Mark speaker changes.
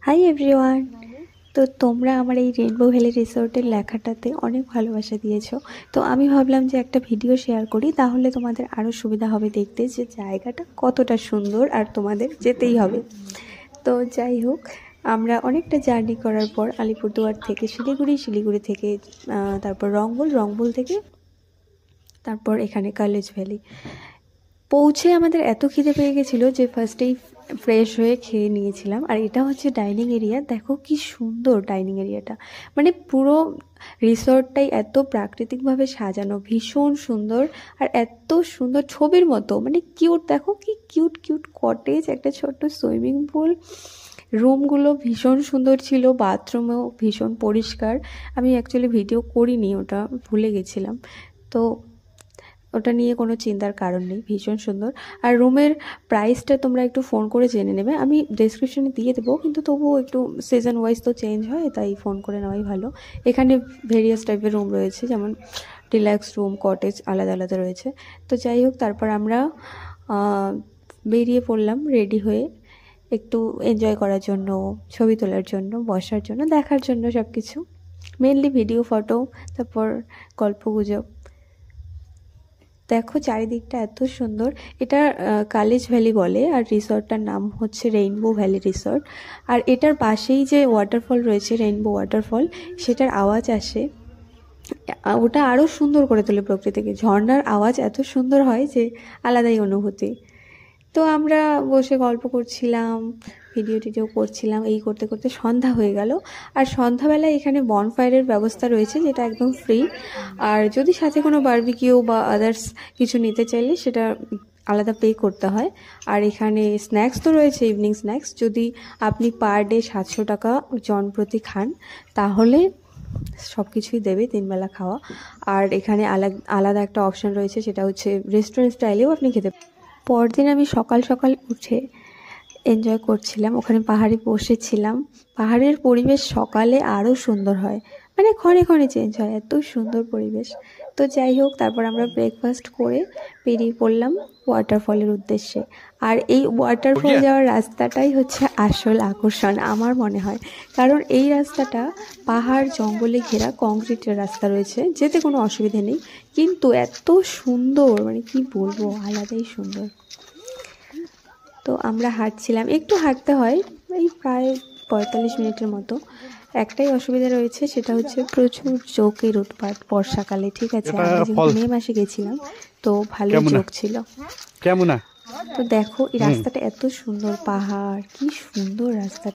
Speaker 1: Hi everyone. তো তোমরা আমার এই রেইনবো ভ্যালি রিসোর্টের লেখাটাতে অনেক ভালোবাসা দিয়েছো। তো আমি ভাবলাম যে একটা ভিডিও শেয়ার করি, তাহলে তোমাদের আরও সুবিধা হবে দেখতে যে জায়গাটা কতটা সুন্দর, আর তোমাদের যেতেই হবে। তো যাই হোক, আমরা অনেকটা জার্নি করার পর আলিপুরদুয়ার থেকে শিলিগুড়ি থেকে তারপর রংপুর থেকে তারপর এখানে কলেজ ভ্যালি পৌঁছে আমাদের এত খিদে পেয়ে গেছিলো যে ফার্স্টেই ফ্রেশ হয়ে খেয়ে নিয়েছিলাম। আর এটা হচ্ছে ডাইনিং এরিয়া, দেখো কি সুন্দর ডাইনিং এরিয়াটা, মানে পুরো রিসর্টটাই এত প্রাকৃতিকভাবে সাজানো, ভীষণ সুন্দর। আর এত সুন্দর ছবির মতো, মানে কিউট, দেখো কি কিউট কিউট কটেজ, একটা ছোট্ট সুইমিং পুল, রুমগুলো ভীষণ সুন্দর ছিল, বাথরুমেও ভীষণ পরিষ্কার। আমি অ্যাকচুয়ালি ভিডিও করিনি, ওটা ভুলে গেছিলাম, তো ওটা নিয়ে কোনো চিন্তার কারণ নেই, ভীষণ সুন্দর। আর রুমের প্রাইসটা তোমরা একটু ফোন করে জেনে নেবে, আমি ডেসক্রিপশনে দিয়ে দেবো, কিন্তু তবুও একটু সিজন ওয়াইজ তো চেঞ্জ হয়, তাই ফোন করে নেওয়াই ভালো। এখানে ভেরিয়াস টাইপের রুম রয়েছে, যেমন ডিলাক্স রুম, কটেজ, আলাদা আলাদা রয়েছে। তো যাই হোক, তারপর আমরা বেরিয়ে পড়লাম রেডি হয়ে, একটু এনজয় করার জন্য, ছবি তোলার জন্য, বসার জন্য, দেখার জন্য সব কিছু, মেনলি ভিডিও, ফটো, তারপর গল্পগুজব। দেখো চারিদিকটা এত সুন্দর। এটা কালেজ ভ্যালি বলে, আর রিসর্টটার নাম হচ্ছে রেইনবো ভ্যালি রিসর্ট। আর এটার পাশেই যে ওয়াটারফল রয়েছে, রেইনবো ওয়াটারফল, সেটার আওয়াজ আসে, ওটা আরও সুন্দর করে তোলে প্রকৃতিকে। ঝর্ণার আওয়াজ এত সুন্দর হয় যে আলাদাই অনুভূতি। তো আমরা বসে গল্প করছিলাম, ভিডিও করছিলাম, এই করতে করতে সন্ধ্যা হয়ে গেল। আর সন্ধ্যাবেলায় এখানে বনফায়ারের ব্যবস্থা রয়েছে, যেটা একদম ফ্রি। আর যদি সাথে কোনো বারবিকিউ বা আদার্স কিছু নিতে চাইলে সেটা আলাদা পে করতে হয়। আর এখানে স্ন্যাক্স তো রয়েছে, ইভিনিং স্ন্যাক্স, যদি আপনি পার ডে 700 টাকা জন প্রতি খান, তাহলে সব কিছুই দেবে, 3 বেলা খাওয়া। আর এখানে আলাদা একটা অপশান রয়েছে, সেটা হচ্ছে রেস্টুরেন্ট স্টাইলেও আপনি খেতে। পরদিন আমি সকাল সকাল উঠে এনজয় করছিলাম, ওখানে পাহাড়ে বসেছিলাম। পাহাড়ের পরিবেশ সকালে আরও সুন্দর হয়, মানে ক্ষণে ক্ষণে চেঞ্জ হয়, এত সুন্দর পরিবেশ। তো যাই হোক, তারপর আমরা ব্রেকফাস্ট করে বেরিয়ে পড়লাম ওয়াটারফলের উদ্দেশ্যে। আর এই ওয়াটারফল যাওয়ার রাস্তাটাই হচ্ছে আসল আকর্ষণ আমার মনে হয়, কারণ এই রাস্তাটা পাহাড় জঙ্গলে ঘেরা, কংক্রিটের রাস্তা রয়েছে, যেতে কোনো অসুবিধা নেই, কিন্তু এত সুন্দর, মানে কি বলবো, আলাদাই সুন্দর। তো আমরা হাঁটছিলাম, একটু হাঁটতে হয়, এই প্রায় 45 মিনিটের মতো। একটাই অসুবিধা রয়েছে, সেটা হচ্ছে প্রচুর জোকের উৎপাত বর্ষাকালে, ঠিক আছে, আমরা যেহেতু মে মাসে গেছিলাম, তো ভালো জোক ছিল। কেমন? তো দেখো এই রাস্তাটা এত সুন্দর, পাহাড়, কি সুন্দর রাস্তা।